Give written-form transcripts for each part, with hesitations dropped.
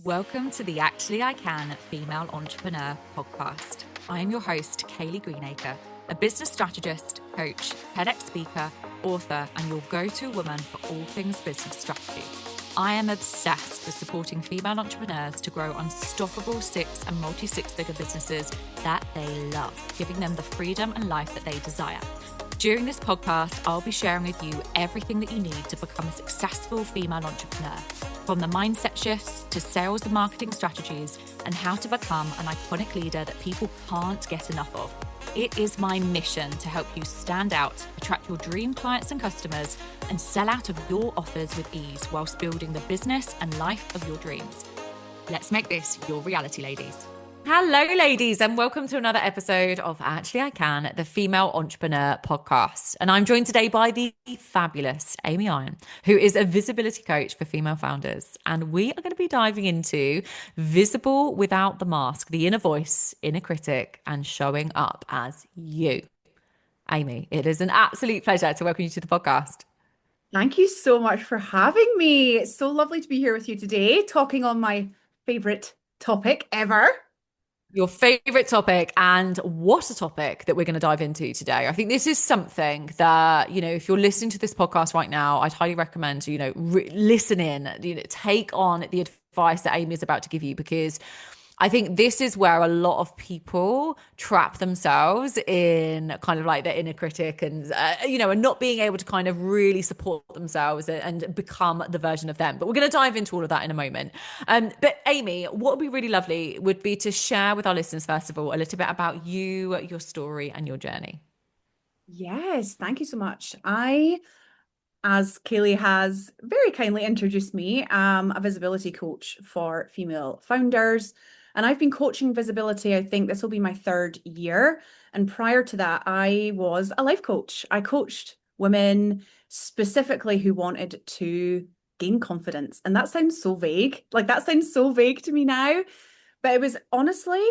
Welcome to the Actually I Can Female Entrepreneur podcast. I am your host, Kaylee Greenacre, a business strategist, coach, TEDx speaker, author, and your go-to woman for all things business strategy. I am obsessed with supporting female entrepreneurs to grow unstoppable six and multi-six-figure businesses that they love, giving them the freedom and life that they desire. During this podcast, I'll be sharing with you everything that you need to become a successful female entrepreneur, from the mindset shifts to sales and marketing strategies, and how to become an iconic leader that people can't get enough of. It is my mission to help you stand out, attract your dream clients and customers, and sell out of your offers with ease whilst building the business and life of your dreams. Let's make this your reality, ladies. Hello, ladies, and welcome to another episode of Actually I Can, the Female Entrepreneur podcast. And I'm joined today by the fabulous Amy Iron, who is a visibility coach for female founders. And we are going to be diving into visible without the mask, the inner voice, inner critic, and showing up as you. Amy, it is an absolute pleasure to welcome you to the podcast. Thank you so much for having me. It's so lovely to be here with you today, talking on my favorite topic ever. Your favorite topic, and what a topic that we're going to dive into today. I think this is something that, if you're listening to this podcast right now, I'd highly recommend, listen in, take on the advice that Amy is about to give you, because I think this is where a lot of people trap themselves in kind of like their inner critic and, and not being able to kind of really support themselves and become the version of them. But we're going to dive into all of that in a moment. But Amy, what would be really lovely would be to share with our listeners, first of all, a little bit about you, your story and your journey. Yes, thank you so much. As Kaylee has very kindly introduced me, am a visibility coach for female founders. And I've been coaching visibility, I think this will be my third year. And prior to that, I was a life coach. I coached women specifically who wanted to gain confidence. And that sounds so vague. Like that sounds so vague to me now. But it was honestly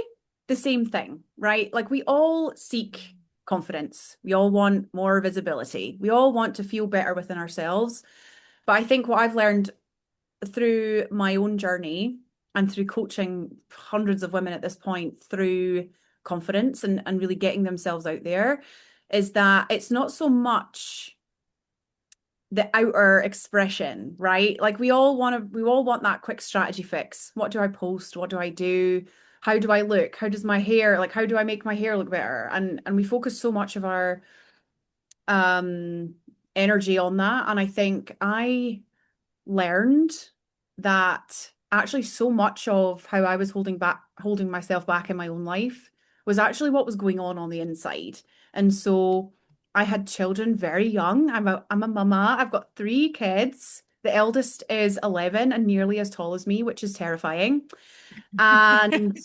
the same thing, right? Like we all seek confidence. We all want more visibility. We all want to feel better within ourselves. But I think what I've learned through my own journey and through coaching hundreds of women at this point through confidence and really getting themselves out there is that it's not so much the outer expression, right? Like we all want that quick strategy fix. What do I post? What do I do? How do I look? How does my hair, like how do I make my hair look better? And we focus so much of our energy on that. And I think I learned that actually so much of how I was holding myself back in my own life was actually what was going on the inside. And so I had children very young. I'm a mama. I've got 3 kids. The eldest is 11 and nearly as tall as me, which is terrifying. And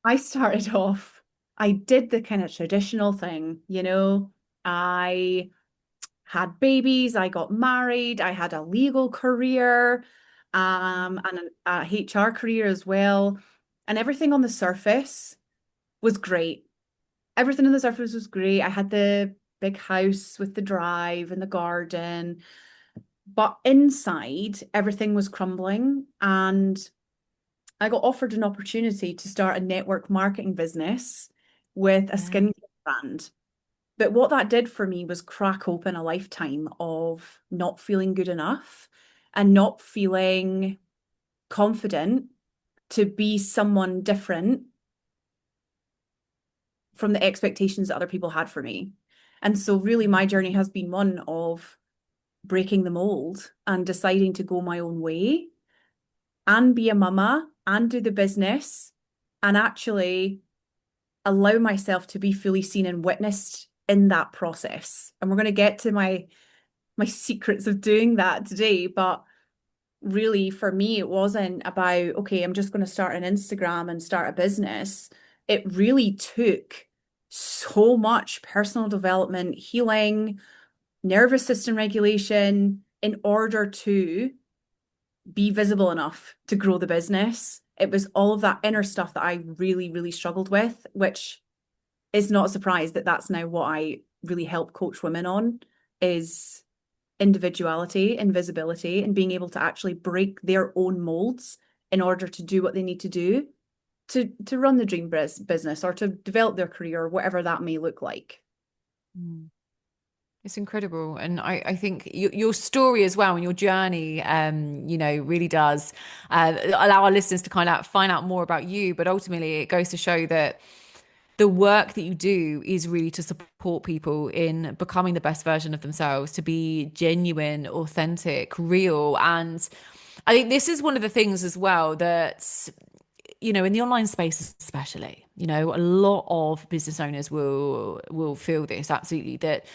I started off, I did the kind of traditional thing, I had babies, I got married, I had a legal career, and a HR career as well. And everything on the surface was great. Everything on the surface was great. I had the big house with the drive and the garden, but inside everything was crumbling. And I got offered an opportunity to start a network marketing business with a skincare brand. But what that did for me was crack open a lifetime of not feeling good enough and not feeling confident to be someone different from the expectations that other people had for me. And so really my journey has been one of breaking the mold and deciding to go my own way and be a mama and do the business and actually allow myself to be fully seen and witnessed in that process. And we're going to get to my secrets of doing that today. But really, for me, it wasn't about, okay, I'm just going to start an Instagram and start a business. It really took so much personal development, healing, nervous system regulation in order to be visible enough to grow the business. It was all of that inner stuff that I really, really struggled with, which is not a surprise that that's now what I really help coach women on is individuality, invisibility, and being able to actually break their own molds in order to do what they need to do to run the dream business or to develop their career, or whatever that may look like. Mm. It's incredible. And I think your story as well and your journey, really does allow our listeners to kind of find out more about you. But ultimately, it goes to show that the work that you do is really to support people in becoming the best version of themselves, to be genuine, authentic, real. And I think this is one of the things as well that, in the online space especially, a lot of business owners will feel this absolutely, that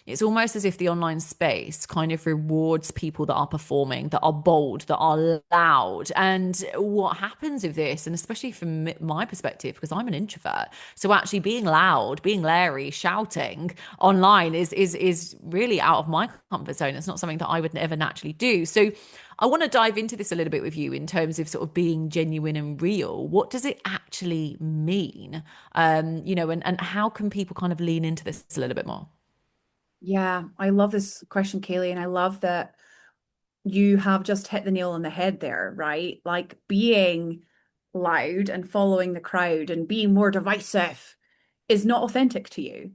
it's almost as if the online space kind of rewards people that are performing, that are bold, that are loud. And what happens with this, and especially from my perspective, because I'm an introvert, so actually being loud, being Larry, shouting online is really out of my comfort zone. It's not something that I would ever naturally do. So I want to dive into this a little bit with you in terms of sort of being genuine and real. What does it actually mean? And how can people kind of lean into this a little bit more? Yeah, I love this question, Kaylee, and I love that you have just hit the nail on the head there, right? Like being loud and following the crowd and being more divisive is not authentic to you.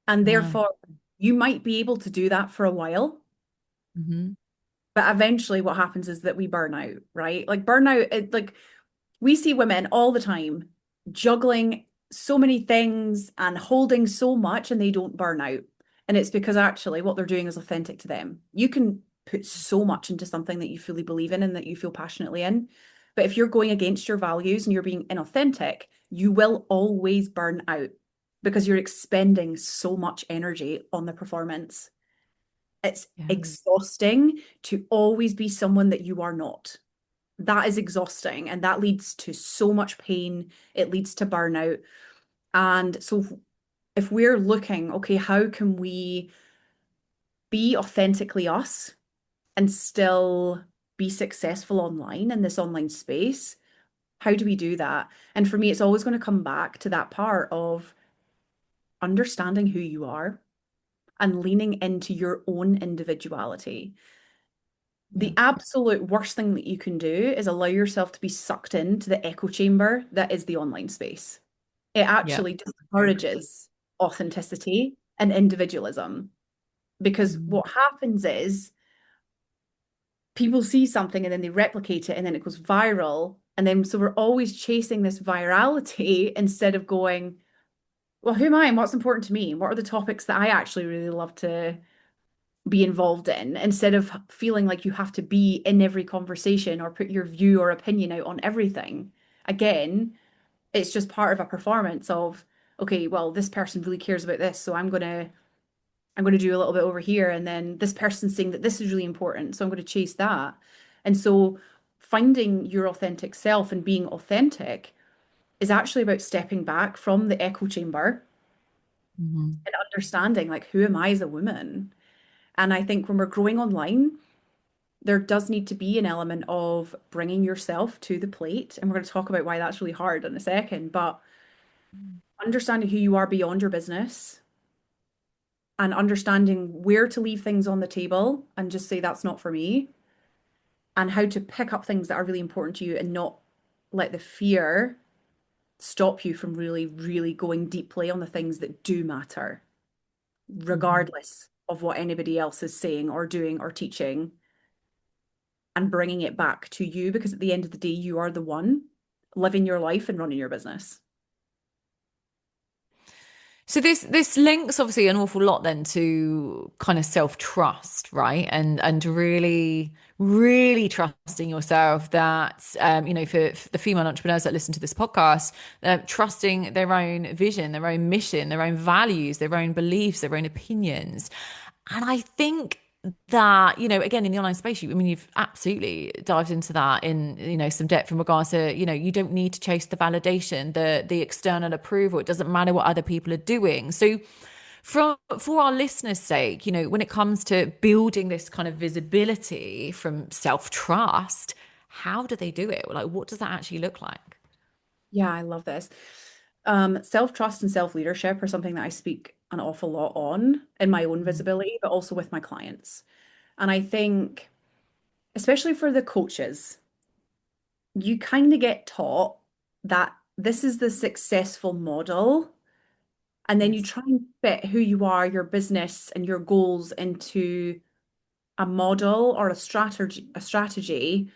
And No. therefore, you might be able to do that for a while, Hmm. but eventually what happens is that we burn out, right? Like burnout, like we see women all the time juggling so many things and holding so much and they don't burn out. And it's because actually what they're doing is authentic to them. You can put so much into something that you fully believe in and that you feel passionately in. But if you're going against your values and you're being inauthentic, you will always burn out because you're expending so much energy on the performance. It's Yeah. exhausting to always be someone that you are not. That is exhausting and that leads to so much pain. It leads to burnout. And so if we're looking, okay, how can we be authentically us and still be successful online in this online space? How do we do that? And for me, it's always going to come back to that part of understanding who you are and leaning into your own individuality. The Yeah. absolute worst thing that you can do is allow yourself to be sucked into the echo chamber that is the online space. It Yeah. actually discourages authenticity and individualism because Mhm. what happens is people see something and then they replicate it and then it goes viral. And then so we're always chasing this virality instead of going, well, who am I and what's important to me? What are the topics that I actually really love to be involved in instead of feeling like you have to be in every conversation or put your view or opinion out on everything. Again, it's just part of a performance of, okay, well, this person really cares about this, so I'm gonna do a little bit over here, and then this person's saying that this is really important, so I'm going to chase that. And so finding your authentic self and being authentic is actually about stepping back from the echo chamber Mhm. and understanding like who am I as a woman? And I think when we're growing online, there does need to be an element of bringing yourself to the plate. And we're going to talk about why that's really hard in a second, but understanding who you are beyond your business and understanding where to leave things on the table and just say that's not for me, and how to pick up things that are really important to you and not let the fear stop you from really, really going deeply on the things that do matter, Mhm. regardless of what anybody else is saying or doing or teaching, and bringing it back to you because at the end of the day, you are the one living your life and running your business. So this links obviously an awful lot then to kind of self-trust, right? And really, really trusting yourself that for the female entrepreneurs that listen to this podcast, trusting their own vision, their own mission, their own values, their own beliefs, their own opinions. And I think that, again, in the online space, you've absolutely dived into that in, some depth in regards to, you don't need to chase the validation, the external approval. It doesn't matter what other people are doing. So for our listeners' sake, when it comes to building this kind of visibility from self-trust, how do they do it? Like, what does that actually look like? Yeah, I love this. Self-trust and self-leadership are something that I speak an awful lot on in my own Mm. visibility, but also with my clients. And I think, especially for the coaches, you kind of get taught that this is the successful model, and then you Yes. try and fit who you are, your business, and your goals into a model or a strategy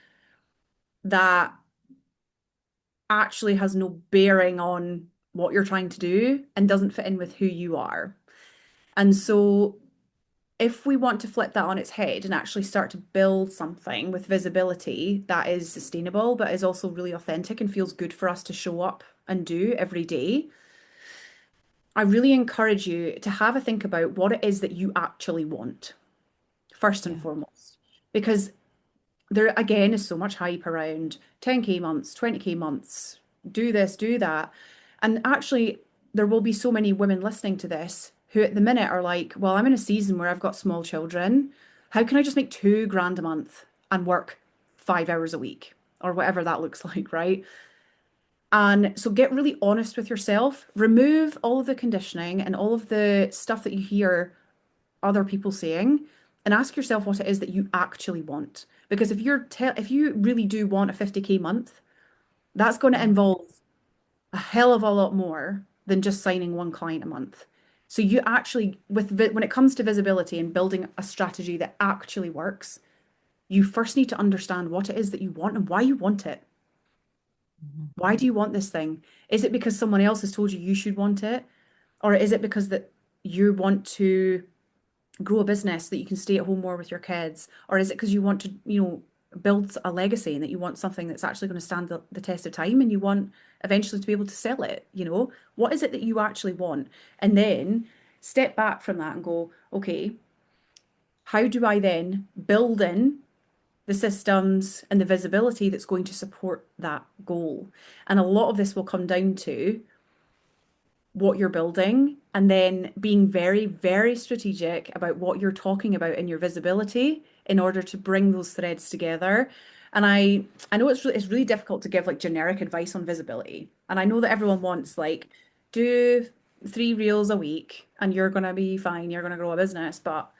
that actually has no bearing on what you're trying to do and doesn't fit in with who you are. And so if we want to flip that on its head and actually start to build something with visibility that is sustainable, but is also really authentic and feels good for us to show up and do every day, I really encourage you to have a think about what it is that you actually want, first and Yeah. foremost. Because there, again, is so much hype around 10K months, 20K months, do this, do that. And actually, there will be so many women listening to this who at the minute are like, well, I'm in a season where I've got small children. How can I just make 2 grand a month and work 5 hours a week or whatever that looks like, right? And so get really honest with yourself. Remove all of the conditioning and all of the stuff that you hear other people saying and ask yourself what it is that you actually want. Because if you really do want a 50K month, that's going to Mm. involve a hell of a lot more than just signing one client a month. So you actually when it comes to visibility and building a strategy that actually works, you first need to understand what it is that you want and why you want it. Mhm. Why do you want this thing? Is it because someone else has told you you should want it? Or is it because that you want to grow a business that you can stay at home more with your kids? Or is it because you want to, build a legacy and that you want something that's actually going to stand the test of time and you want eventually to be able to sell it? What is it that you actually want? And then step back from that and go, okay, how do I then build in the systems and the visibility that's going to support that goal? And a lot of this will come down to what you're building and then being very, very strategic about what you're talking about in your visibility in order to bring those threads together. And I know it's really difficult to give like generic advice on visibility. And I know that everyone wants like do 3 reels a week and you're gonna be fine, you're gonna grow a business. But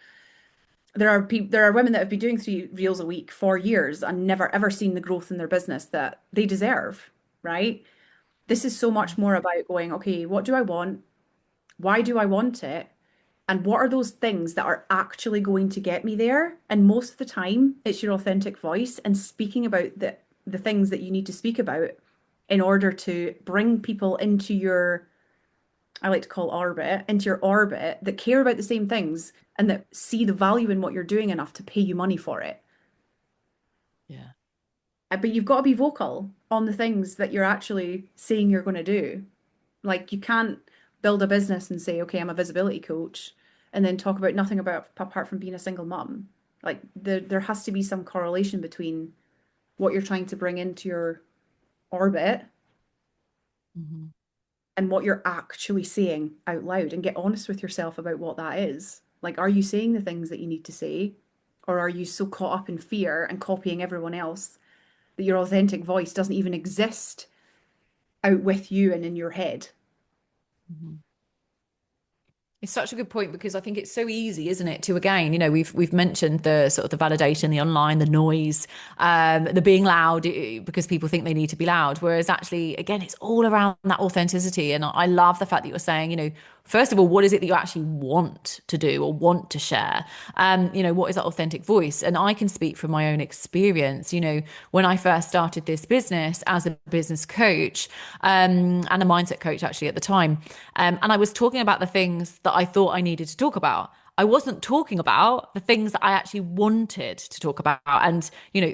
there are women that have been doing 3 reels a week for years and never ever seen the growth in their business that they deserve, right? This is so much more about going, okay, what do I want? Why do I want it? And what are those things that are actually going to get me there? And most of the time, it's your authentic voice and speaking about the things that you need to speak about in order to bring people into your, I like to call orbit, into your orbit that care about the same things and that see the value in what you're doing enough to pay you money for it. Yeah. But you've got to be vocal on the things that you're actually saying you're going to do. Like you can't build a business and say, okay, I'm a visibility coach, and then talk about nothing about apart from being a single mum. Like there has to be some correlation between what you're trying to bring into your orbit Mhm. and what you're actually saying out loud, and get honest with yourself about what that is. Like, are you saying the things that you need to say? Or are you so caught up in fear and copying everyone else that your authentic voice doesn't even exist out with you and in your head? Mhm. It's such a good point because I think it's so easy, isn't it, to again, we've mentioned the sort of the validation, the online, the noise, the being loud because people think they need to be loud. Whereas actually, again, it's all around that authenticity. And I love the fact that you're saying, first of all, what is it that you actually want to do or want to share? What is that authentic voice? And I can speak from my own experience. When I first started this business as a business coach, and a mindset coach actually at the time, and I was talking about the things that I thought I needed to talk about. I wasn't talking about the things that I actually wanted to talk about. And,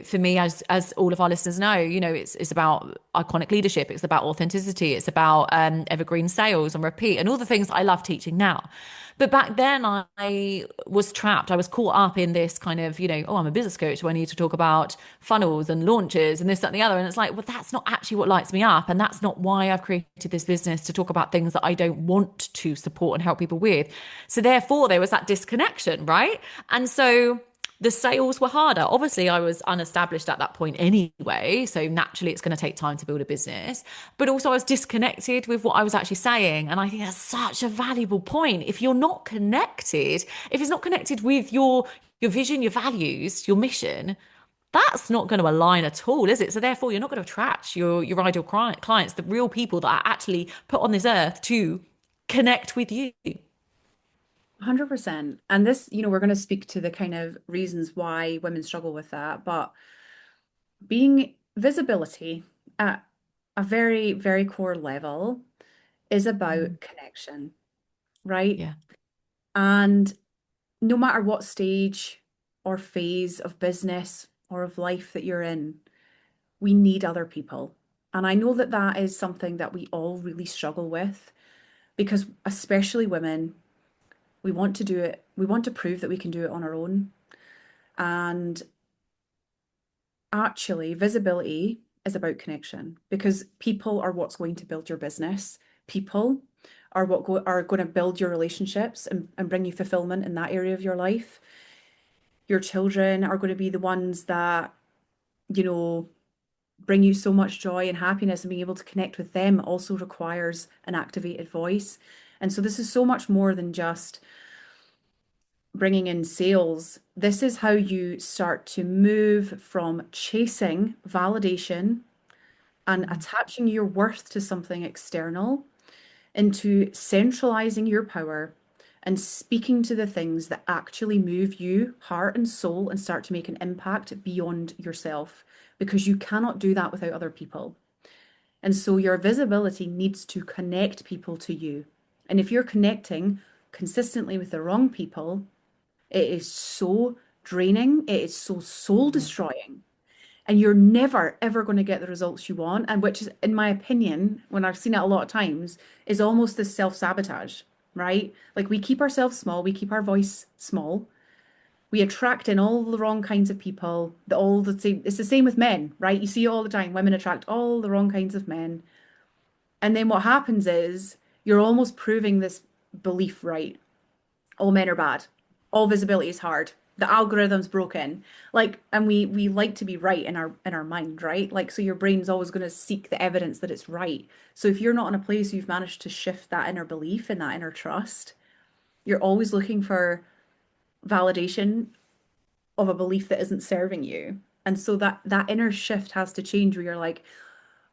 for me, as all of our listeners know, it's about iconic leadership. It's about authenticity. It's about evergreen sales and repeat and all the things that I love teaching now. But back then I was trapped. I was caught up in this kind of, oh, I'm a business coach, so I need to talk about funnels and launches and this, that, and the other. And it's like, well, that's not actually what lights me up. And that's not why I've created this business, to talk about things that I don't want to support and help people with. So therefore there was that disconnection, right? And so the sales were harder. Obviously, I was unestablished at that point anyway. So naturally, it's going to take time to build a business. But also, I was disconnected with what I was actually saying. And I think that's such a valuable point. If you're not connected, if it's not connected with your vision, your values, your mission, that's not going to align at all, is it? So therefore, you're not going to attract your ideal clients, the real people that are actually put on this earth to connect with you. 100%. And this, we're going to speak to the kind of reasons why women struggle with that, but being visibility at a very, very core level is Mm. about connection, right? Yeah. And no matter what stage or phase of business or of life that you're in, we need other people. And I know that that is something that we all really struggle with because, especially women, we want to do it, we want to prove that we can do it on our own. And actually, visibility is about connection because people are what's going to build your business. People are are going to build your relationships and bring you fulfillment in that area of your life. Your children are going to be the ones that, you know, bring you so much joy and happiness, and being able to connect with them also requires an activated voice. And so this is so much more than just bringing in sales. This is how you start to move from chasing validation and Mm. attaching your worth to something external into centralizing your power and speaking to the things that actually move you, heart and soul, and start to make an impact beyond yourself, because you cannot do that without other people. And so your visibility needs to connect people to you. And if you're connecting consistently with the wrong people, it is so draining, it is so soul Mm. destroying, and you're never ever going to get the results you want. And which is, in my opinion, when I've seen it a lot of times, is almost this self-sabotage, right? Like we keep ourselves small, we keep our voice small, we attract in all the wrong kinds of people, the all the same. It's the same with men, right? You see it all the time. Women attract all the wrong kinds of men. And then what happens is you're almost proving this belief right. All men are bad. All visibility is hard. The algorithm's broken. Like, and we like to be right in our mind, right? Like, so your brain's always going to seek the evidence that it's right. So if you're not in a place you've managed to shift that inner belief and that inner trust, you're always looking for validation of a belief that isn't serving you. And so that inner shift has to change, where you're like,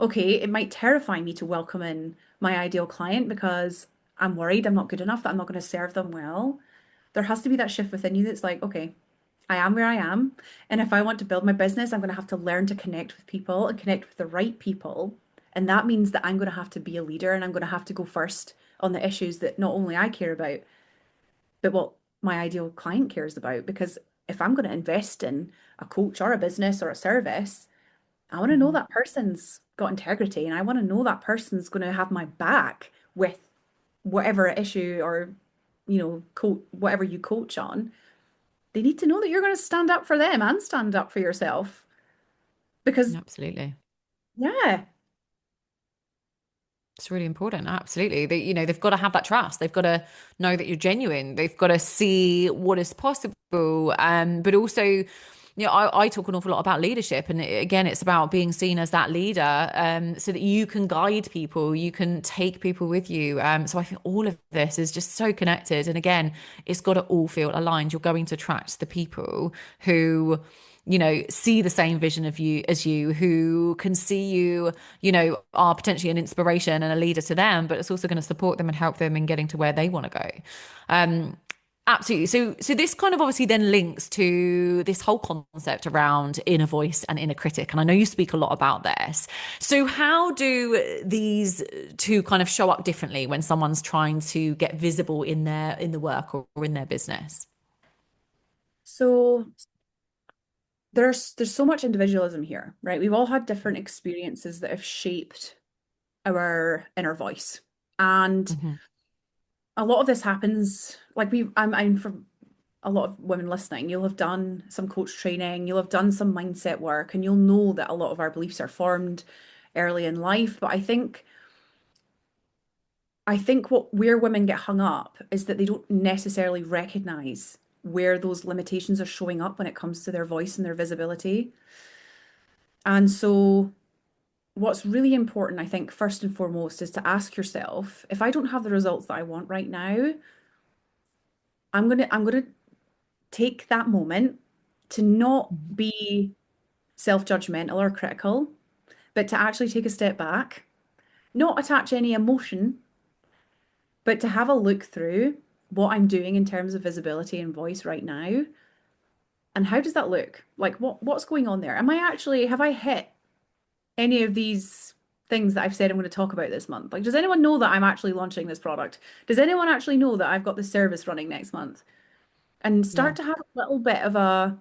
okay, it might terrify me to welcome in my ideal client because I'm worried I'm not good enough, that I'm not going to serve them well. There has to be that shift within you that's like, okay, I am where I am. And if I want to build my business, I'm going to have to learn to connect with people and connect with the right people. And that means that I'm going to have to be a leader, and I'm going to have to go first on the issues that not only I care about, but what my ideal client cares about. Because if I'm going to invest in a coach or a business or a service, I want to know Mhm. that person's got integrity, and I want to know that person's going to have my back with whatever issue or, whatever you coach on. They need to know that you're going to stand up for them and stand up for yourself. Because, Absolutely. yeah, It's really important. Absolutely. They've got to have that trust. They've got to know that you're genuine. They've got to see what is possible. But also, I talk an awful lot about leadership. And again, it's about being seen as that leader, so that you can guide people, you can take people with you. So I think all of this is just so connected. And again, it's got to all feel aligned. You're going to attract the people who see the same vision of you as you, who can see you, are potentially an inspiration and a leader to them, but it's also going to support them and help them in getting to where they want to go. Um, Absolutely. So this kind of obviously then links to this whole concept around inner voice and inner critic. And I know you speak a lot about this. So how do these two kind of show up differently when someone's trying to get visible in the work or in their business? so there's so much individualism here, right? We've all had different experiences that have shaped our inner voice. And Hmm. a lot of this happens, like I'm for a lot of women listening, you'll have done some coach training, you'll have done some mindset work, and you'll know that a lot of our beliefs are formed early in life. But I think where women get hung up is that they don't necessarily recognize where those limitations are showing up when it comes to their voice and their visibility. And so what's really important, I think, first and foremost, is to ask yourself, if I don't have the results that I want right now, I'm gonna take that moment to not be self-judgmental or critical, but to actually take a step back, not attach any emotion, but to have a look through what I'm doing in terms of visibility and voice right now. And how does that look? Like what's going on there? Have I hit any of these things that I've said I'm going to talk about this month? Like, does anyone know that I'm actually launching this product? Does anyone actually know that I've got this service running next month? And Yeah. start to have a little bit of a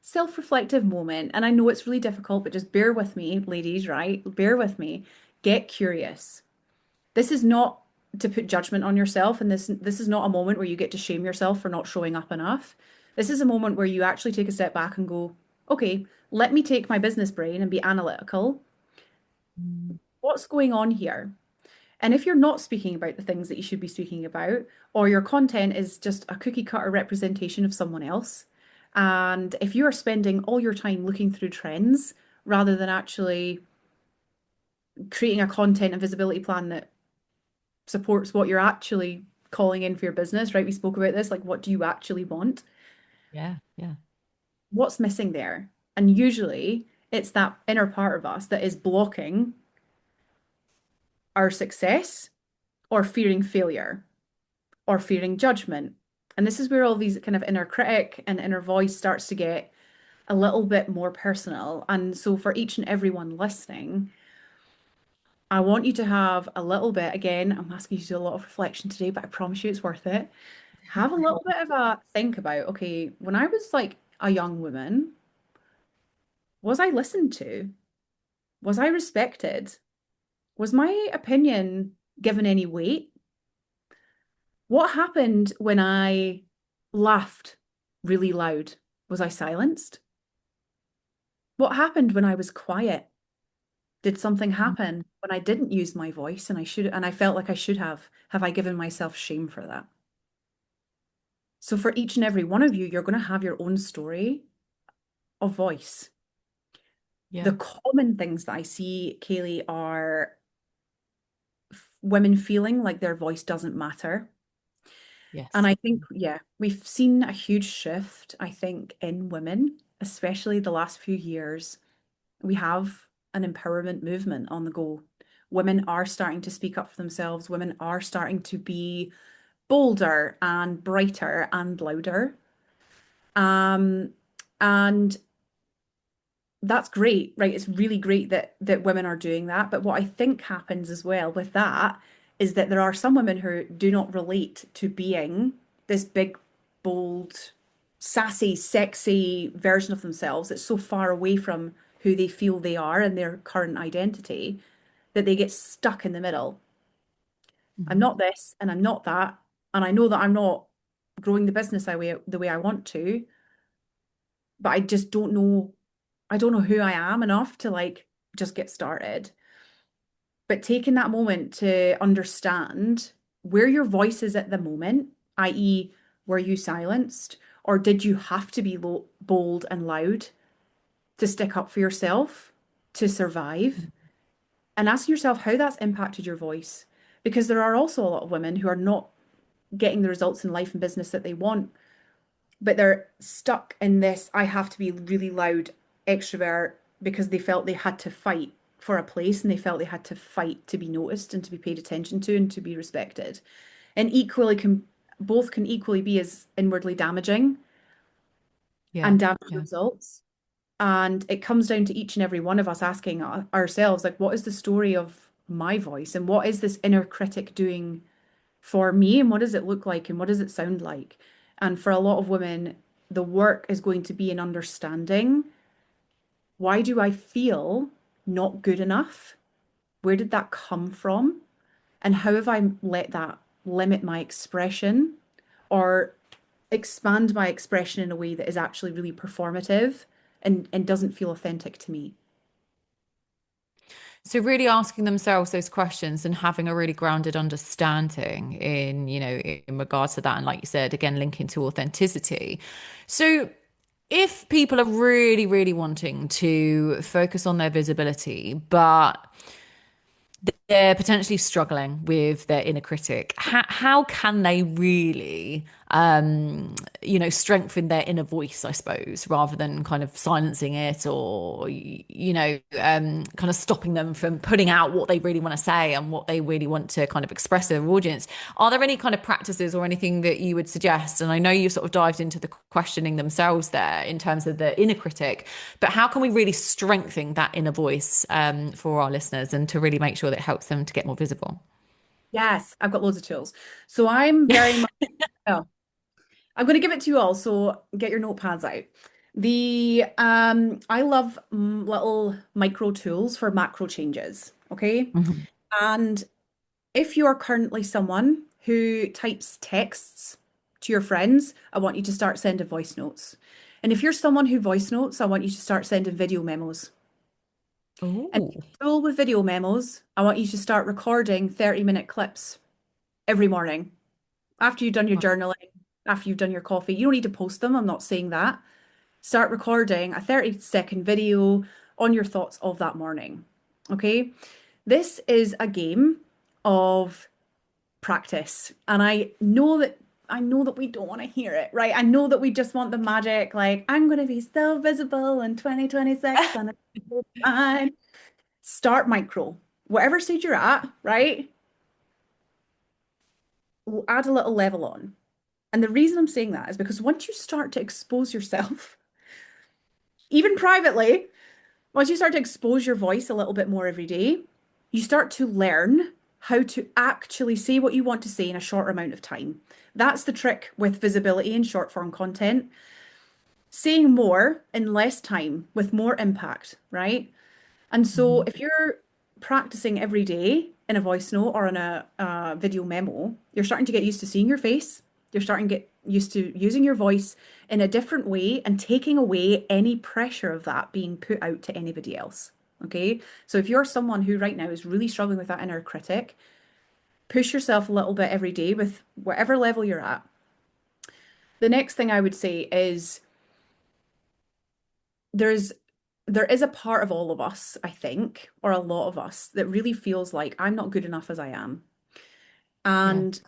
self-reflective moment. And I know it's really difficult, but just bear with me, ladies, right? Bear with me. Get curious. This is not to put judgment on yourself, and this is not a moment where you get to shame yourself for not showing up enough. This is a moment where you actually take a step back and go, okay, let me take my business brain and be analytical. Mm. What's going on here? And if you're not speaking about the things that you should be speaking about, or your content is just a cookie cutter representation of someone else, and if you are spending all your time looking through trends rather than actually creating a content and visibility plan that supports what you're actually calling in for your business, right? We spoke about this, like what do you actually want? Yeah. Yeah. What's missing there? And usually it's that inner part of us that is blocking our success or fearing failure or fearing judgment. And this is where all these kind of inner critic and inner voice starts to get a little bit more personal. And so for each and everyone listening, I want you to have a little bit, again, I'm asking you to do a lot of reflection today, but I promise you it's worth it. Have a little bit of a think about, okay, when I was like a young woman, was I listened to? Was I respected? Was my opinion given any weight? What happened when I laughed really loud? Was I silenced? What happened when I was quiet? Did something happen when I didn't use my voice and I felt like I should have? Have I given myself shame for that? So for each and every one of you, you're going to have your own story of voice. Yeah. The common things that I see, Kaylee, are women feeling like their voice doesn't matter. And Yes. I think, yeah, we've seen a huge shift, I think, in women, especially the last few years. We have an empowerment movement on the go. Women are starting to speak up for themselves. Women are starting to be bolder and brighter and louder. Um, and that's great, right? It's really great that women are doing that. But what I think happens as well with that is that there are some women who do not relate to being this big, bold, sassy, sexy version of themselves that's so far away from who they feel they are and their current identity that they get stuck in the middle. I'm Mhm. not this and I'm not that. And I know that I'm not growing the business the way I want to, but I just don't know. I don't know who I am enough to like just get started. But taking that moment to understand where your voice is at the moment, i.e., were you silenced or did you have to be bold and loud to stick up for yourself, to survive? And asking yourself how that's impacted your voice. Because there are also a lot of women who are not getting the results in life and business that they want, but they're stuck in this I have to be really loud extrovert because they felt they had to fight for a place and they felt they had to fight to be noticed and to be paid attention to and to be respected. And equally can both can equally be as inwardly damaging Yeah. and damage the Yeah. results. And it comes down to each and every one of us asking ourselves, like, what is the story of my voice and what is this inner critic doing for me and what does it look like and what does it sound like? And for a lot of women, the work is going to be in understanding why do I feel not good enough? Where did that come from? And how have I let that limit my expression or expand my expression in a way that is actually really performative and doesn't feel authentic to me? So really asking themselves those questions and having a really grounded understanding in, in regards to that. And like you said, again, linking to authenticity. So if people are really, really wanting to focus on their visibility, but they're potentially struggling with their inner critic, how can they really strengthen their inner voice, I suppose, rather than kind of silencing it or, kind of stopping them from putting out what they really want to say and what they really want to kind of express to their audience. Are there any kind of practices or anything that you would suggest? And I know you sort of dived into the questioning themselves there in terms of the inner critic, but how can we really strengthen that inner voice for our listeners and to really make sure that it helps them to get more visible? Yes, I've got loads of tools. So I'm very much, oh, I'm going to give it to you all. So get your notepads out. I love little micro tools for macro changes. Okay. Mhm. And if you are currently someone who types texts to your friends, I want you to start sending voice notes. And if you're someone who voice notes, I want you to start sending video memos. And if Oh, you're cool with video memos, I want you to start recording 30-minute clips every morning after you've done your journaling, after you've done your coffee. You don't need to post them. I'm not saying that. Start recording a 30-second video on your thoughts of that morning. Okay. This is a game of practice. And I know that we don't want to hear it, right? I know that we just want the magic, like, I'm going to be so visible in 2026 and it's fine. Start micro. Whatever stage you're at, right? We'll add a little level on. And the reason I'm saying that is because once you start to expose yourself, even privately, once you start to expose your voice a little bit more every day, you start to learn how to actually say what you want to say in a shorter amount of time. That's the trick with visibility and short form content. Saying more in less time with more impact, right? And so mhm. if you're practicing every day in a voice note or in a video memo, you're starting to get used to seeing your face. You're starting to get used to using your voice in a different way and taking away any pressure of that being put out to anybody else. Okay. So if you're someone who right now is really struggling with that inner critic, push yourself a little bit every day with whatever level you're at. The next thing I would say is there's there is a part of all of us, I think, or a lot of us, that really feels like I'm not good enough as I am. Yeah. And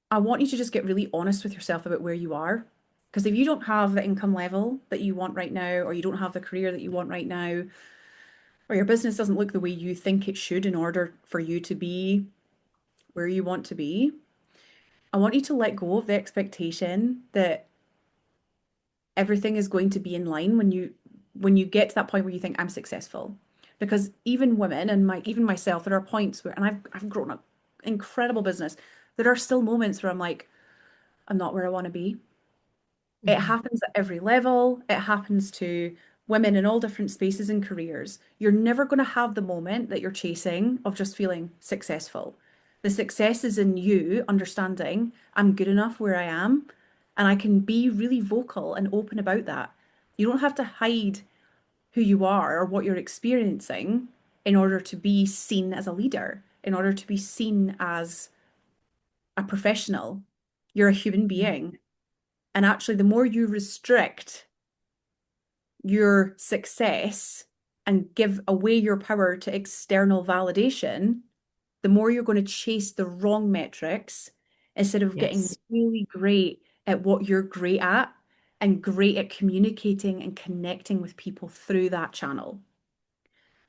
I want you to just get really honest with yourself about where you are. Because if you don't have the income level that you want right now, or you don't have the career that you want right now, or your business doesn't look the way you think it should in order for you to be where you want to be, I want you to let go of the expectation that everything is going to be in line when you get to that point where you think I'm successful. Because even women and even myself, there are points where, and I've grown an incredible business. There are still moments where I'm like, I'm not where I want to be. It Mhm. happens at every level. It happens to women in all different spaces and careers. You're never going to have the moment that you're chasing of just feeling successful. The success is in you understanding I'm good enough where I am and I can be really vocal and open about that. You don't have to hide who you are or what you're experiencing in order to be seen as a leader, in order to be seen as a professional. You're a human being. And actually, the more you restrict your success and give away your power to external validation, the more you're going to chase the wrong metrics instead of getting Yes. really great at what you're great at and great at communicating and connecting with people through that channel.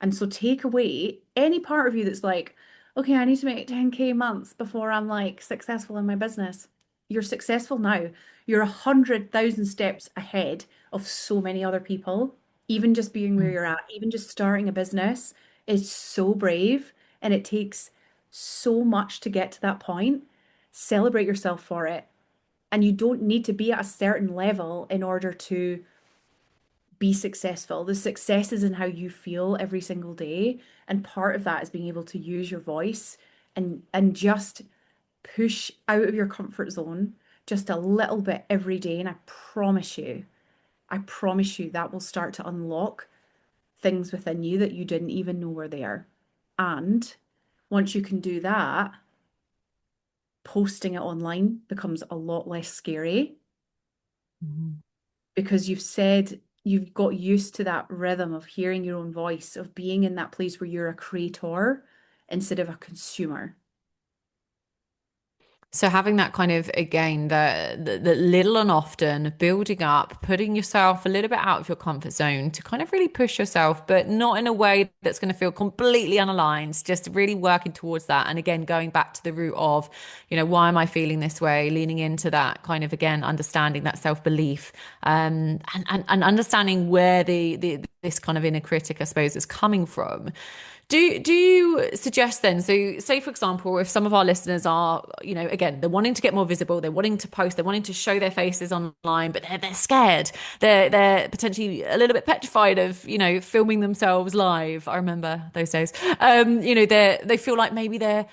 And so take away any part of you that's like, okay, I need to make 10K months before I'm like successful in my business. You're successful now. You're 100,000 steps ahead of so many other people. Even just being where Mm. you're at, even just starting a business is so brave and it takes so much to get to that point. Celebrate yourself for it. And you don't need to be at a certain level in order to be successful. The success is in how you feel every single day. And part of that is being able to use your voice and just push out of your comfort zone just a little bit every day. And I promise you that will start to unlock things within you that you didn't even know were there. And once you can do that, posting it online becomes a lot less scary Mhm. because you've got used to that rhythm of hearing your own voice, of being in that place where you're a creator instead of a consumer. So having that kind of again, the little and often building up, putting yourself a little bit out of your comfort zone to kind of really push yourself, but not in a way that's going to feel completely unaligned, just really working towards that. And again, going back to the root of, why am I feeling this way? Leaning into that kind of again, understanding that self-belief, and understanding where the this kind of inner critic, I suppose, is coming from. Do you suggest then, so say for example, if some of our listeners are, again, they're wanting to get more visible, they're wanting to post, they're wanting to show their faces online, but they're scared. They're potentially a little bit petrified of, filming themselves live. I remember those days. They feel like maybe they're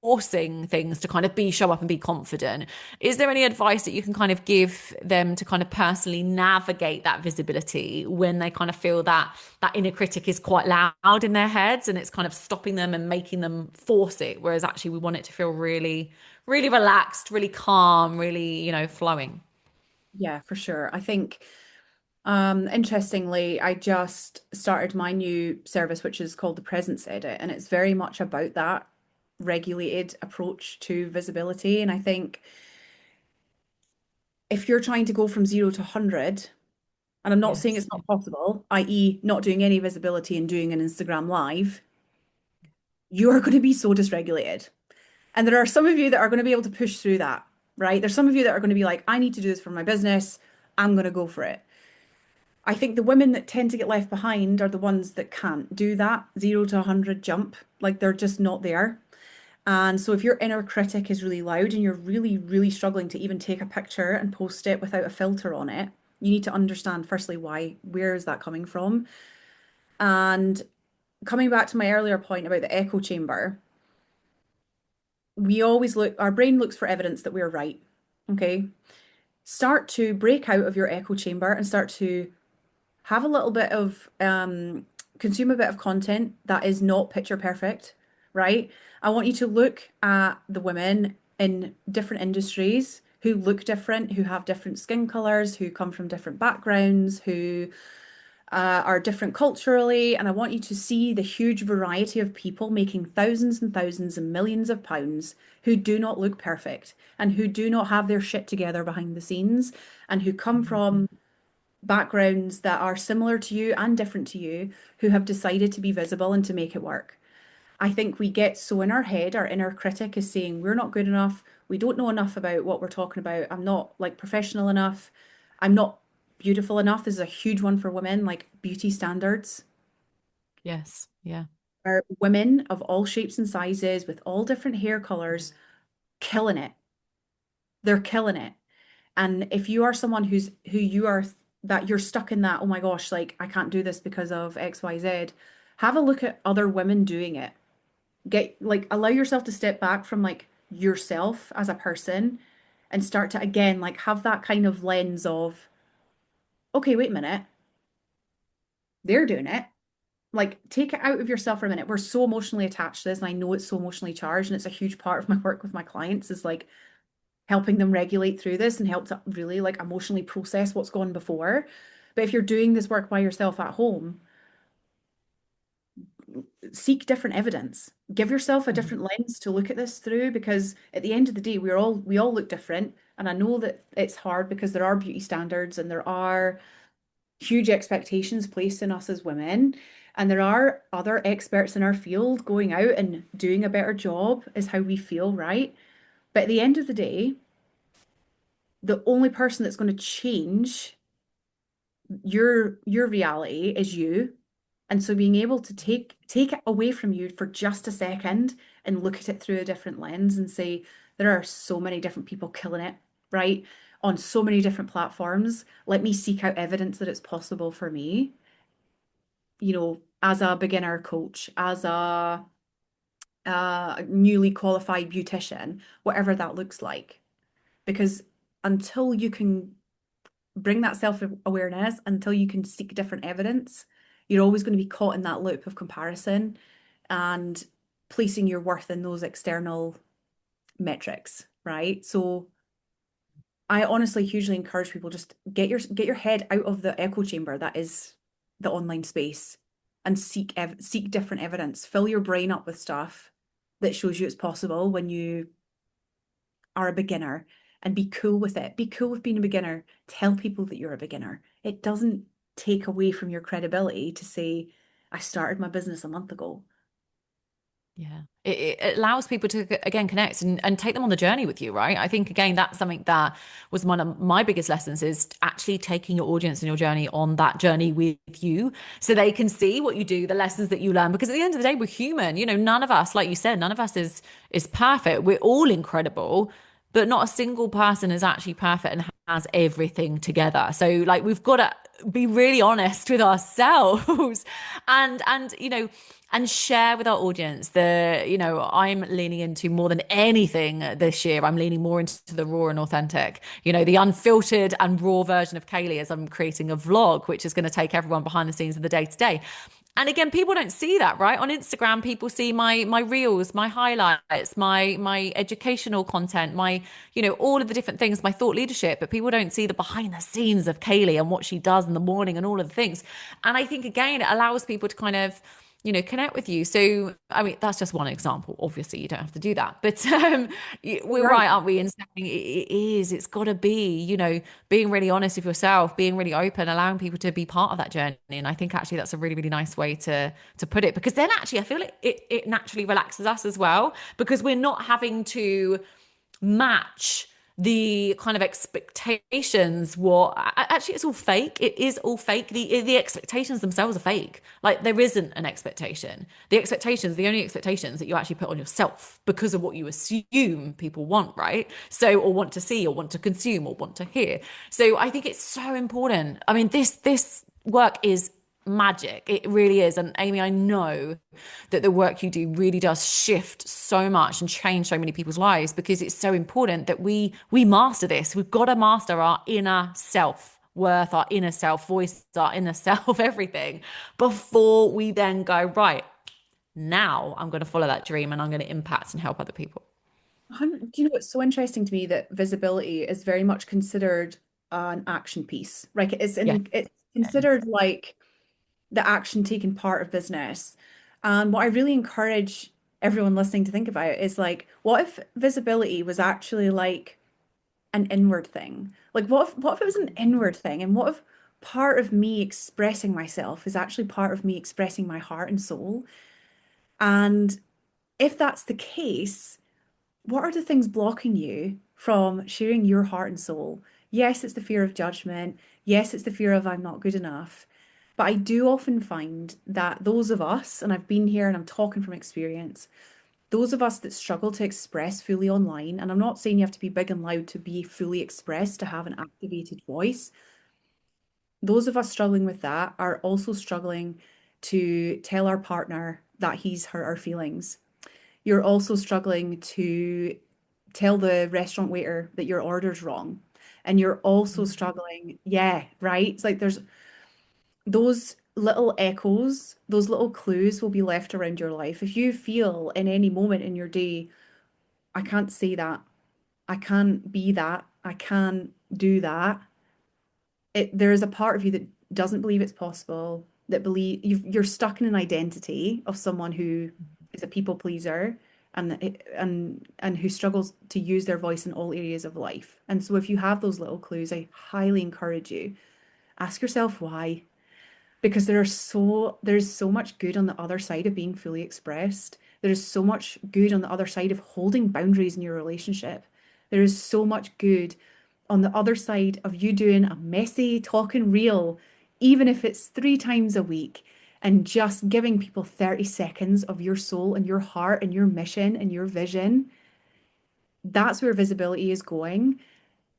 forcing things to kind of show up and be confident. Is there any advice that you can kind of give them to kind of personally navigate that visibility when they kind of feel that inner critic is quite loud in their heads and it's kind of stopping them and making them force it, whereas actually we want it to feel really, really relaxed, really calm, really, flowing? Yeah, for sure. I think interestingly, I just started my new service, which is called the Presence Edit, and it's very much about that regulated approach to visibility. And I think if you're trying to go from 0 to 100, and I'm not saying Yes. it's not possible, i.e., not doing any visibility and doing an Instagram live, you are going to be so dysregulated. And there are some of you that are going to be able to push through that, right? There's some of you that are going to be like, I need to do this for my business. I'm going to go for it. I think the women that tend to get left behind are the ones that can't do that 0 to 100 jump. Like they're just not there. And so if your inner critic is really loud and you're really, really struggling to even take a picture and post it without a filter on it, you need to understand firstly why, where is that coming from? And coming back to my earlier point about the echo chamber, we always look, our brain looks for evidence that we're right. Okay. Start to break out of your echo chamber and start to have a little bit of consume a bit of content that is not picture perfect, right? I want you to look at the women in different industries who look different, who have different skin colors, who come from different backgrounds, who are different culturally. And I want you to see the huge variety of people making thousands and thousands and millions of pounds who do not look perfect and who do not have their shit together behind the scenes and who come from backgrounds that are similar to you and different to you, who have decided to be visible and to make it work. I think we get so in our head, our inner critic is saying, we're not good enough. We don't know enough about what we're talking about. I'm not like professional enough. I'm not beautiful enough. This is a huge one for women, like beauty standards. Yes. Yeah. Are women of all shapes and sizes with all different hair colors killing it. They're killing it. And if you are someone who you are that you're stuck in that, oh my gosh, like I can't do this because of XYZ, have a look at other women doing it. Get like allow yourself to step back from like yourself as a person and start to again like have that kind of lens of, okay, wait a minute, they're doing it. Like take it out of yourself for a minute. We're so emotionally attached to this, and I know it's so emotionally charged, and it's a huge part of my work with my clients is like helping them regulate through this and help to really like emotionally process what's gone before. But if you're doing this work by yourself at home, seek different evidence. Give yourself a Mhm. different lens to look at this through because at the end of the day, we all look different. And I know that it's hard because there are beauty standards and there are huge expectations placed in us as women. And there are other experts in our field going out and doing a better job is how we feel, right? But at the end of the day, the only person that's going to change your reality is you. And so being able to take it away from you for just a second and look at it through a different lens and say, there are so many different people killing it, right? On so many different platforms. Let me seek out evidence that it's possible for me, as a beginner coach, as a newly qualified beautician, whatever that looks like. Because until you can bring that self-awareness, until you can seek different evidence, you're always going to be caught in that loop of comparison and placing your worth in those external metrics, right? So I honestly hugely encourage people just get your head out of the echo chamber that is the online space and seek different evidence. Fill your brain up with stuff that shows you it's possible when you are a beginner and be cool with it. Be cool with being a beginner. Tell people that you're a beginner. It doesn't take away from your credibility to say, I started my business a month ago. Yeah. It allows people to, again, connect and take them on the journey with you, right? I think, again, that's something that was one of my biggest lessons, is actually taking your audience and your journey on that journey with you, so they can see what you do, the lessons that you learn. Because at the end of the day, we're human. None of us, like you said, none of us is perfect. We're all incredible, but not a single person is actually perfect and has everything together. So, like, we've got to be really honest with ourselves and share with our audience. I'm leaning into, more than anything this year, I'm leaning more into the raw and authentic, the unfiltered and raw version of Kaylee, as I'm creating a vlog, which is going to take everyone behind the scenes of the day to day. And again, people don't see that, right? On Instagram, people see my reels, my highlights, my educational content, my, all of the different things, my thought leadership, but people don't see the behind the scenes of Kaylee and what she does in the morning and all of the things. And I think, again, it allows people to kind of, connect with you. So, I mean, that's just one example. Obviously, you don't have to do that. But we're Right. right, aren't we, in saying it's got to be, being really honest with yourself, being really open, allowing people to be part of that journey. And I think actually that's a really, really nice way to put it, because then actually I feel like it naturally relaxes us as well, because we're not having to match the kind of expectations. What actually, it's all fake. It is all fake. The expectations themselves are fake. Like, there isn't an expectation. The only expectations that you actually put on yourself, because of what you assume people want, right? So, or want to see, or want to consume, or want to hear. So I think it's so important. I mean, this work is magic. It really is. And Amy, I know that the work you do really does shift so much and change so many people's lives, because it's so important that we master this. We've got to master our inner self worth, our inner self voice, our inner self everything, before we then go, right, now I'm going to follow that dream and I'm going to impact and help other people. Do you know what's so interesting to me, that visibility is very much considered an action piece, right? Yeah. It's considered like the action taking part of business. And what I really encourage everyone listening to think about is like, what if visibility was actually like an inward thing? Like, what if it was an inward thing? And what if part of me expressing myself is actually part of me expressing my heart and soul? And if that's the case, what are the things blocking you from sharing your heart and soul? Yes, it's the fear of judgment. Yes, it's the fear of I'm not good enough. But I do often find that those of us, and I've been here and I'm talking from experience, those of us that struggle to express fully online, and I'm not saying you have to be big and loud to be fully expressed, to have an activated voice, those of us struggling with that are also struggling to tell our partner that he's hurt our feelings. You're also struggling to tell the restaurant waiter that your order's wrong. And you're also struggling, yeah, right? It's like there's those little echoes, those little clues will be left around your life. If you feel in any moment in your day, I can't say that, I can't be that, I can't do that, there is a part of you that doesn't believe it's possible, that believe you're stuck in an identity of someone who is a people pleaser and who struggles to use their voice in all areas of life. And so if you have those little clues, I highly encourage you, ask yourself why, because there's so much good on the other side of being fully expressed. There's so much good on the other side of holding boundaries in your relationship. There is so much good on the other side of you doing a messy talking reel, even if it's 3 times a week, and just giving people 30 seconds of your soul and your heart and your mission and your vision. That's where visibility is going.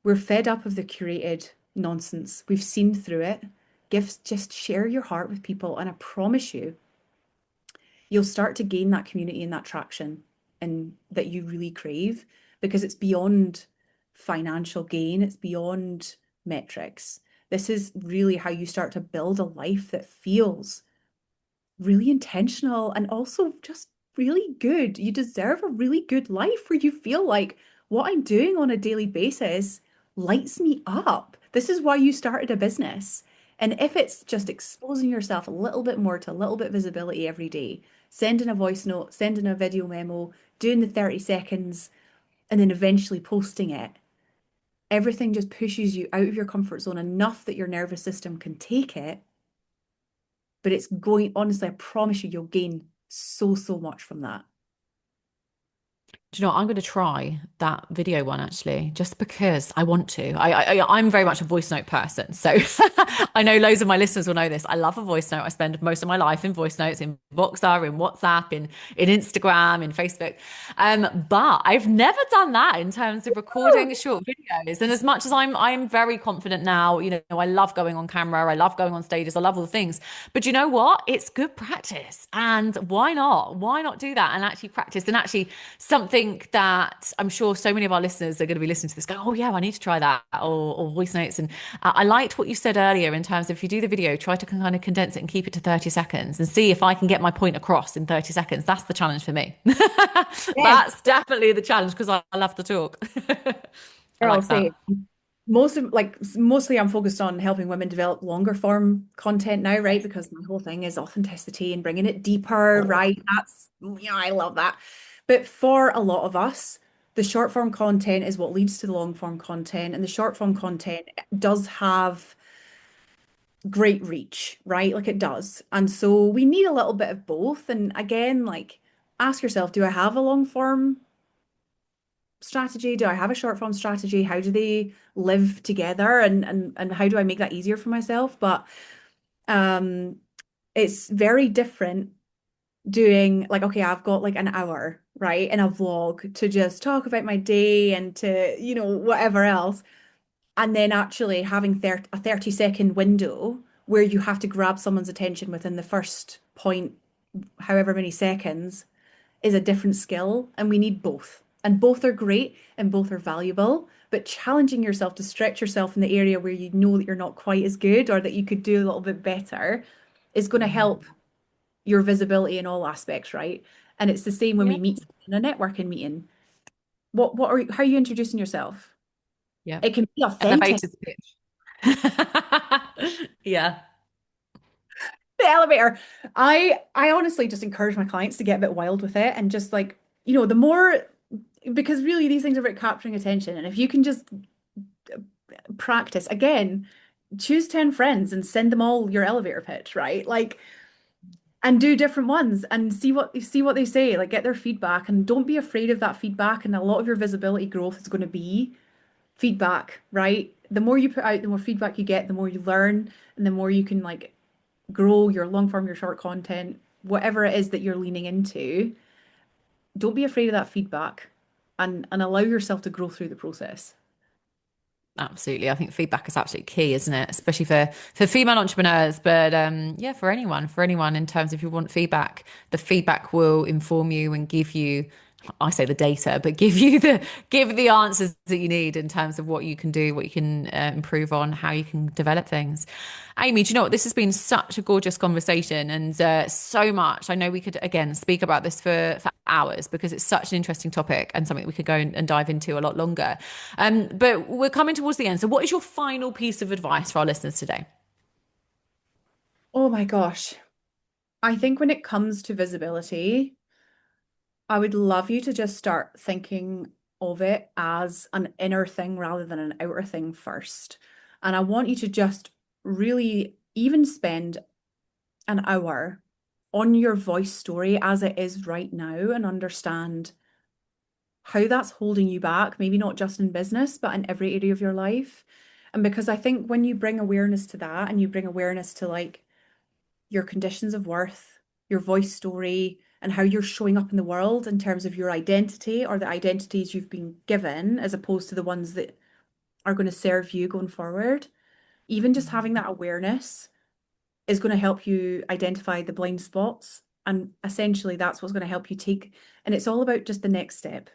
We're fed up of the curated nonsense. We've seen through it. Just share your heart with people, and I promise you, you'll start to gain that community and that traction and that you really crave, because it's beyond financial gain, it's beyond metrics. This is really how you start to build a life that feels really intentional and also just really good. You deserve a really good life where you feel like what I'm doing on a daily basis lights me up. This is why you started a business. And if it's just exposing yourself a little bit more to a little bit visibility every day, sending a voice note, sending a video memo, doing the 30 seconds, and then eventually posting it, everything just pushes you out of your comfort zone enough that your nervous system can take it. But it's going, honestly, I promise you, you'll gain so, so much from that. Do you know what? I'm going to try that video one actually, just because I want to. I'm very much a voice note person, so I know loads of my listeners will know this. I love a voice note. I spend most of my life in voice notes, in Voxer, in WhatsApp, in Instagram, in Facebook. But I've never done that in terms of recording short videos. And as much as I'm very confident now, you know, I love going on camera, I love going on stages, I love all the things. But you know what? It's good practice, and why not? Why not do that and actually practice and actually something that I'm sure so many of our listeners are going to be listening to this go, oh yeah, I need to try that, or voice notes. And I liked what you said earlier in terms of if you do the video, try to kind of condense it and keep it to 30 seconds and see if I can get my point across in 30 seconds. That's the challenge for me. Yeah, That's definitely the challenge because I love to talk. I I'll like say that. mostly I'm focused on helping women develop longer form content now, right? Because my whole thing is authenticity and bringing it deeper, right? That's, yeah, I love that. But for a lot of us, the short form content is what leads to the long form content, and the short form content does have great reach, right? Like it does. And so we need a little bit of both. And again, like ask yourself, do I have a long form strategy? Do I have a short form strategy? How do they live together? And how do I make that easier for myself? But um it's very different doing like, okay, I've got like an hour, right, in a vlog to just talk about my day and to, whatever else. And then actually having a 30-second window where you have to grab someone's attention within the first point, however many seconds, is a different skill. And we need both. And both are great and both are valuable. But challenging yourself to stretch yourself in the area where you know that you're not quite as good or that you could do a little bit better is going to help your visibility in all aspects, right? And it's the same when Yeah. we meet in a networking meeting. How are you introducing yourself? Yeah. It can be authentic. Elevator pitch. Yeah. The elevator. I honestly just encourage my clients to get a bit wild with it and just like, the more, because really these things are about capturing attention. And if you can just practice again, choose 10 friends and send them all your elevator pitch, right? Like, and do different ones and see what they say, like get their feedback and don't be afraid of that feedback. And a lot of your visibility growth is going to be feedback, right? The more you put out, the more feedback you get, the more you learn, and the more you can like grow your long form, your short content, whatever it is that you're leaning into. Don't be afraid of that feedback and allow yourself to grow through the process. Absolutely. I think feedback is absolutely key, isn't it? Especially for female entrepreneurs, but yeah, for anyone in terms of if you want feedback, the feedback will inform you and give you, I say the data, but give the answers that you need in terms of what you can do, what you can improve on, how you can develop things. Amy, do you know what? This has been such a gorgeous conversation and so much. I know we could, again, speak about this for hours because it's such an interesting topic and something we could go and dive into a lot longer. But we're coming towards the end. So, what is your final piece of advice for our listeners today? Oh my gosh. I think when it comes to visibility, I would love you to just start thinking of it as an inner thing rather than an outer thing first. And I want you to just really even spend an hour on your voice story as it is right now and understand how that's holding you back, maybe not just in business, but in every area of your life. And because I think when you bring awareness to that and you bring awareness to like your conditions of worth, your voice story, and how you're showing up in the world in terms of your identity or the identities you've been given, as opposed to the ones that are going to serve you going forward, even just having that awareness is going to help you identify the blind spots. And essentially, that's what's going to help you take. And it's all about just the next step.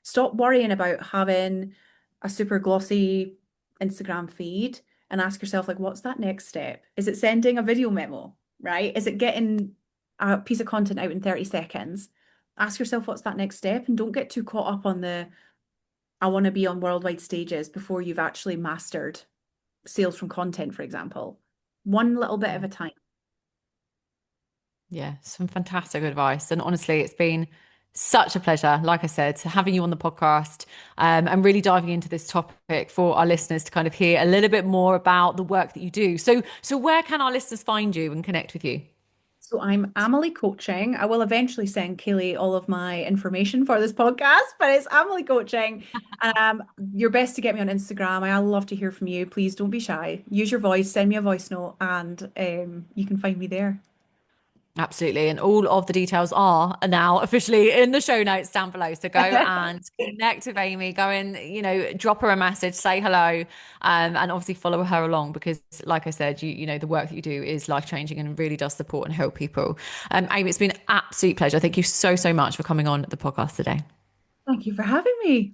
Stop worrying about having a super glossy Instagram feed and ask yourself, like, what's that next step? Is it sending a video memo, right? Is it getting a piece of content out in 30 seconds? Ask yourself, what's that next step? And don't get too caught up on I want to be on worldwide stages before you've actually mastered sales from content, for example. One little bit of a time. Yeah, some fantastic advice. And honestly, it's been Such a pleasure, like I said, having you on the podcast, and really diving into this topic for our listeners to kind of hear a little bit more about the work that you do. So where can our listeners find you and connect with you? So I'm Ameli Coaching. I will eventually send Kaylee all of my information for this podcast, but it's Ameli Coaching. Your best to get me on Instagram. I love to hear from you. Please don't be shy. Use your voice, send me a voice note, and you can find me there. Absolutely. And all of the details are now officially in the show notes down below. So go and connect with Amy, go and, drop her a message, say hello, and obviously follow her along because, like I said, the work that you do is life-changing and really does support and help people. Amy, it's been an absolute pleasure. Thank you so, so much for coming on the podcast today. Thank you for having me.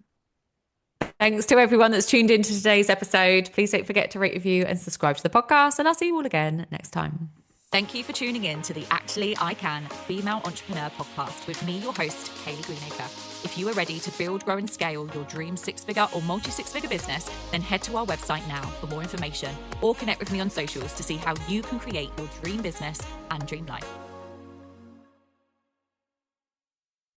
Thanks to everyone that's tuned into today's episode. Please don't forget to rate, review, and subscribe to the podcast. And I'll see you all again next time. Thank you for tuning in to the Actually I Can Female Entrepreneur Podcast with me, your host, Kaylee Greenacre. If you are ready to build, grow, and scale your dream six-figure or multi-six-figure business, then head to our website now for more information or connect with me on socials to see how you can create your dream business and dream life.